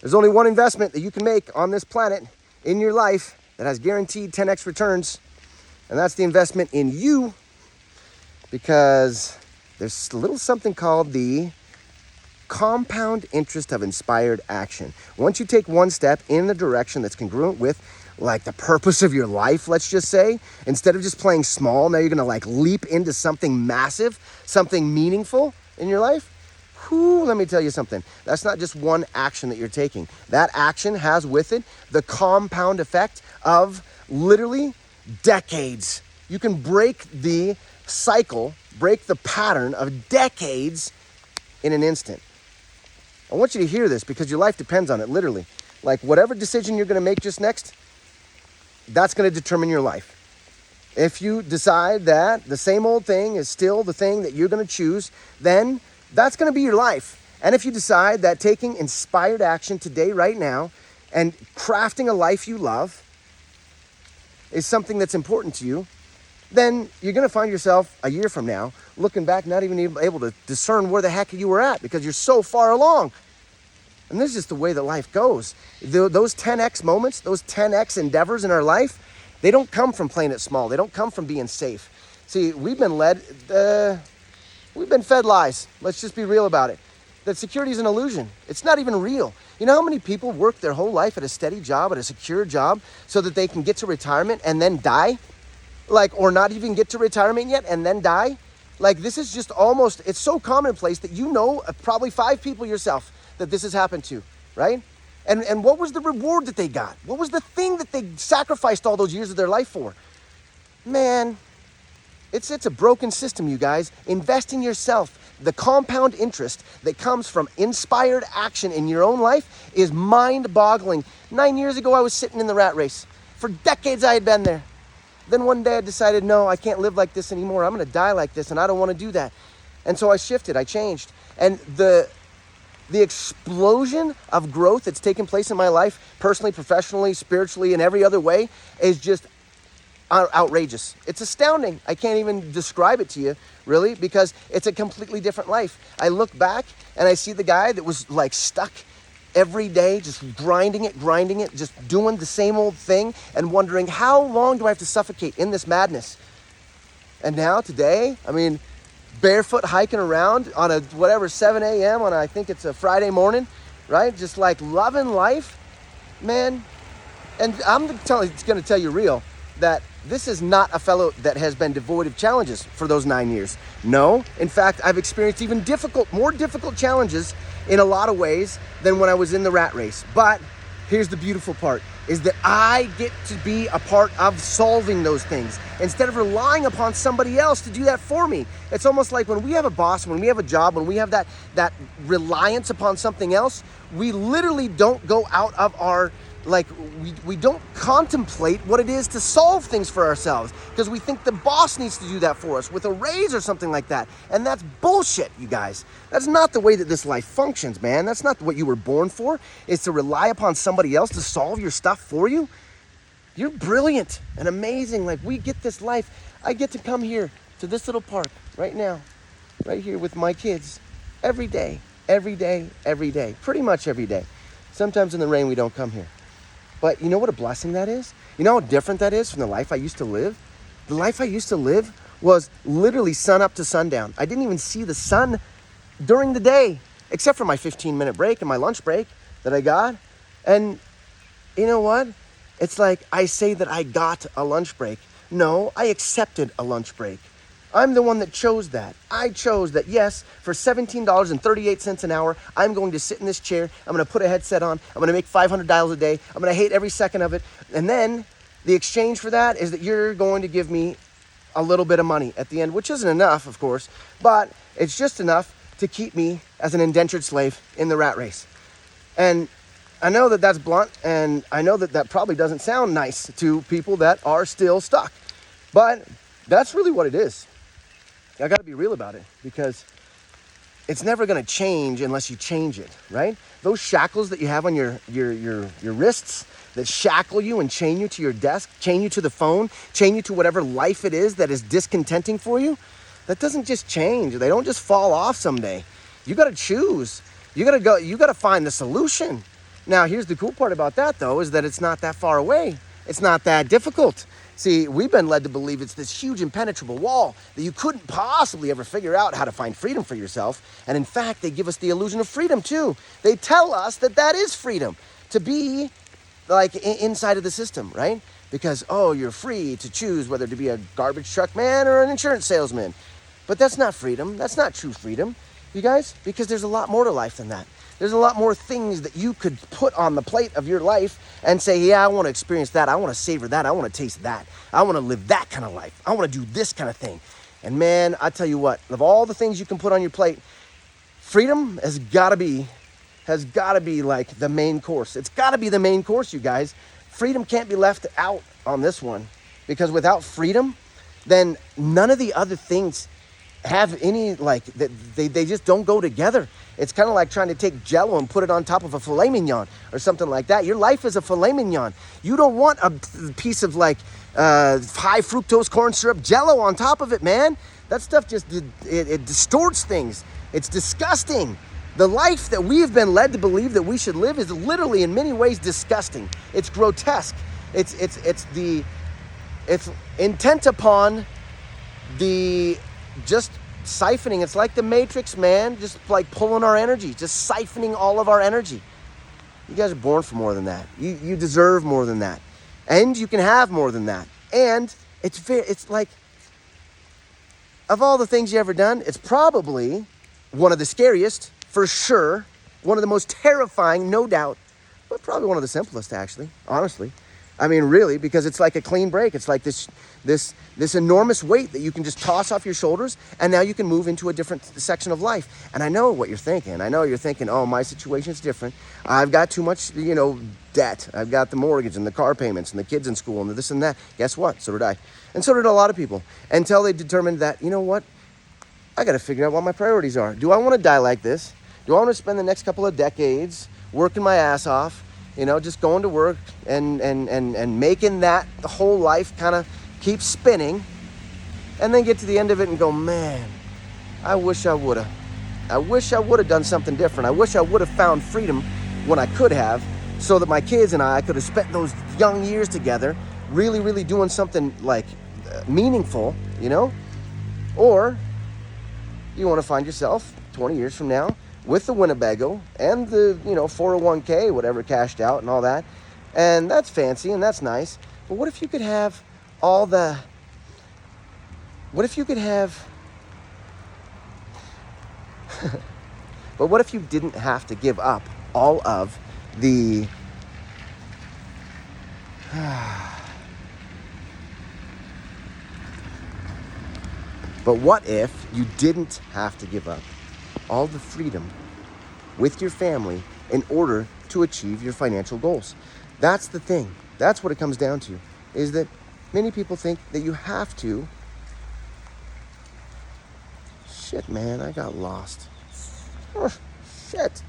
There's only one investment that you can make on this planet in your life that has guaranteed 10x returns, and that's the investment in you, because there's a little something called the compound interest of inspired action. Once you take one step in the direction that's congruent with like the purpose of your life, let's just say, instead of just playing small, now you're gonna like leap into something massive, something meaningful in your life. Whew, let me tell you something. That's not just one action that you're taking. That action has with it the compound effect of literally decades. You can break the cycle, break the pattern of decades in an instant. I want you to hear this because your life depends on it, literally. Like whatever decision you're gonna make just next, that's gonna determine your life. If you decide that the same old thing is still the thing that you're gonna choose, then that's gonna be your life. And if you decide that taking inspired action today, right now, and crafting a life you love is something that's important to you, then you're gonna find yourself a year from now looking back, not even able to discern where the heck you were at because you're so far along. And this is just the way that life goes. Those 10x moments, those 10x endeavors in our life, they don't come from playing it small. They don't come from being safe. See, we've been fed lies. Let's just be real about it. That security is an illusion. It's not even real. You know how many people work their whole life at a steady job, at a secure job, so that they can get to retirement and then die? Like, or not even get to retirement yet and then die? Like, this is just almost, it's so commonplace that you know probably 5 people yourself that this has happened to, right? And what was the reward that they got? What was the thing that they sacrificed all those years of their life for? Man, it's a broken system, you guys. Invest in yourself. The compound interest that comes from inspired action in your own life is mind-boggling. 9 years ago, I was sitting in the rat race. For decades, I had been there. Then one day I decided, no, I can't live like this anymore. I'm gonna die like this, and I don't wanna do that. And so I shifted, I changed. And the explosion of growth that's taken place in my life, personally, professionally, spiritually, and every other way, is just outrageous. It's astounding. I can't even describe it to you, really, because it's a completely different life. I look back and I see the guy that was like stuck every day, just grinding it, just doing the same old thing and wondering, how long do I have to suffocate in this madness? And now, today, I mean, barefoot hiking around on a 7 a.m. on I think it's a Friday morning, right? Just like loving life, man. And I'm gonna tell you real, that this is not a fellow that has been devoid of challenges for those 9 years. No, in fact, I've experienced even more difficult challenges in a lot of ways than when I was in the rat race. But here's the beautiful part, is that I get to be a part of solving those things instead of relying upon somebody else to do that for me. It's almost like when we have a boss, when we have a job, when we have that reliance upon something else, we literally don't go out of our, we don't contemplate what it is to solve things for ourselves because we think the boss needs to do that for us with a raise or something like that. And that's bullshit, you guys. That's not the way that this life functions, man. That's not what you were born for, is to rely upon somebody else to solve your stuff for you. You're brilliant and amazing. Like, we get this life. I get to come here to this little park right now, right here with my kids every day, pretty much every day. Sometimes in the rain we don't come here. But you know what a blessing that is? You know how different that is from the life I used to live? The life I used to live was literally sun up to sundown. I didn't even see the sun during the day, except for my 15-minute break and my lunch break that I got. And you know what? It's like I say that I got a lunch break. No, I accepted a lunch break. I'm the one that chose that. I chose that, yes, for $17.38 an hour, I'm going to sit in this chair. I'm going to put a headset on. I'm going to make $500 a day. I'm going to hate every second of it. And then the exchange for that is that you're going to give me a little bit of money at the end, which isn't enough, of course, but it's just enough to keep me as an indentured slave in the rat race. And I know that that's blunt, and I know that that probably doesn't sound nice to people that are still stuck, but that's really what it is. I got to be real about it because it's never going to change unless you change it, right? Those shackles that you have on your wrists that shackle you and chain you to your desk, chain you to the phone, chain you to whatever life it is that is discontenting for you, that doesn't just change. They don't just fall off someday. You got to choose. You got to find the solution. Now, here's the cool part about that, though, is that it's not that far away. It's not that difficult. See, we've been led to believe it's this huge impenetrable wall that you couldn't possibly ever figure out how to find freedom for yourself. And in fact, they give us the illusion of freedom too. They tell us that that is freedom, to be like inside of the system, right? Because, oh, you're free to choose whether to be a garbage truck man or an insurance salesman. But that's not freedom. That's not true freedom, you guys, because there's a lot more to life than that. There's a lot more things that you could put on the plate of your life and say, yeah, I want to experience that. I want to savor that. I want to taste that. I want to live that kind of life. I want to do this kind of thing. And man, I tell you what, of all the things you can put on your plate, freedom has got to be like the main course. It's got to be the main course, you guys. Freedom can't be left out on this one, because without freedom, then none of the other things have any, like, they just don't go together. It's kind of like trying to take Jell-O and put it on top of a filet mignon or something like that. Your life is a filet mignon. You don't want a piece of like high fructose corn syrup Jell-O on top of it, man. That stuff just, it distorts things. It's disgusting. The life that we've been led to believe that we should live is literally in many ways disgusting. It's grotesque. It's intent upon the just siphoning. It's like the Matrix, man, just like pulling our energy, just siphoning all of our energy. You guys are born for more than that. You deserve more than that. And you can have more than that. And it's like, of all the things you ever done, it's probably one of the scariest, for sure. One of the most terrifying, no doubt, but probably one of the simplest, actually, honestly. I mean, really, because it's like a clean break. It's like this enormous weight that you can just toss off your shoulders, and now you can move into a different section of life. And I know what you're thinking. I know you're thinking, oh, my situation's different. I've got too much, debt. I've got the mortgage and the car payments and the kids in school and this and that. Guess what? So did I. And so did a lot of people. Until they determined that, you know what? I got to figure out what my priorities are. Do I want to die like this? Do I want to spend the next couple of decades working my ass off? Just going to work and making that the whole life kind of keep spinning, and then get to the end of it and go, man, I wish I would have. I wish I would have done something different. I wish I would have found freedom when I could have, so that my kids and I could have spent those young years together really, really doing something like meaningful, Or you want to find yourself 20 years from now with the Winnebago and the, 401k, whatever, cashed out and all that. And that's fancy and that's nice. But what if you could have but what if you didn't have to give up all of the, but what if you didn't have to give up all the freedom with your family in order to achieve your financial goals? That's the thing. That's what it comes down to, is that many people think that you have to. Shit, man, I got lost. Oh, shit.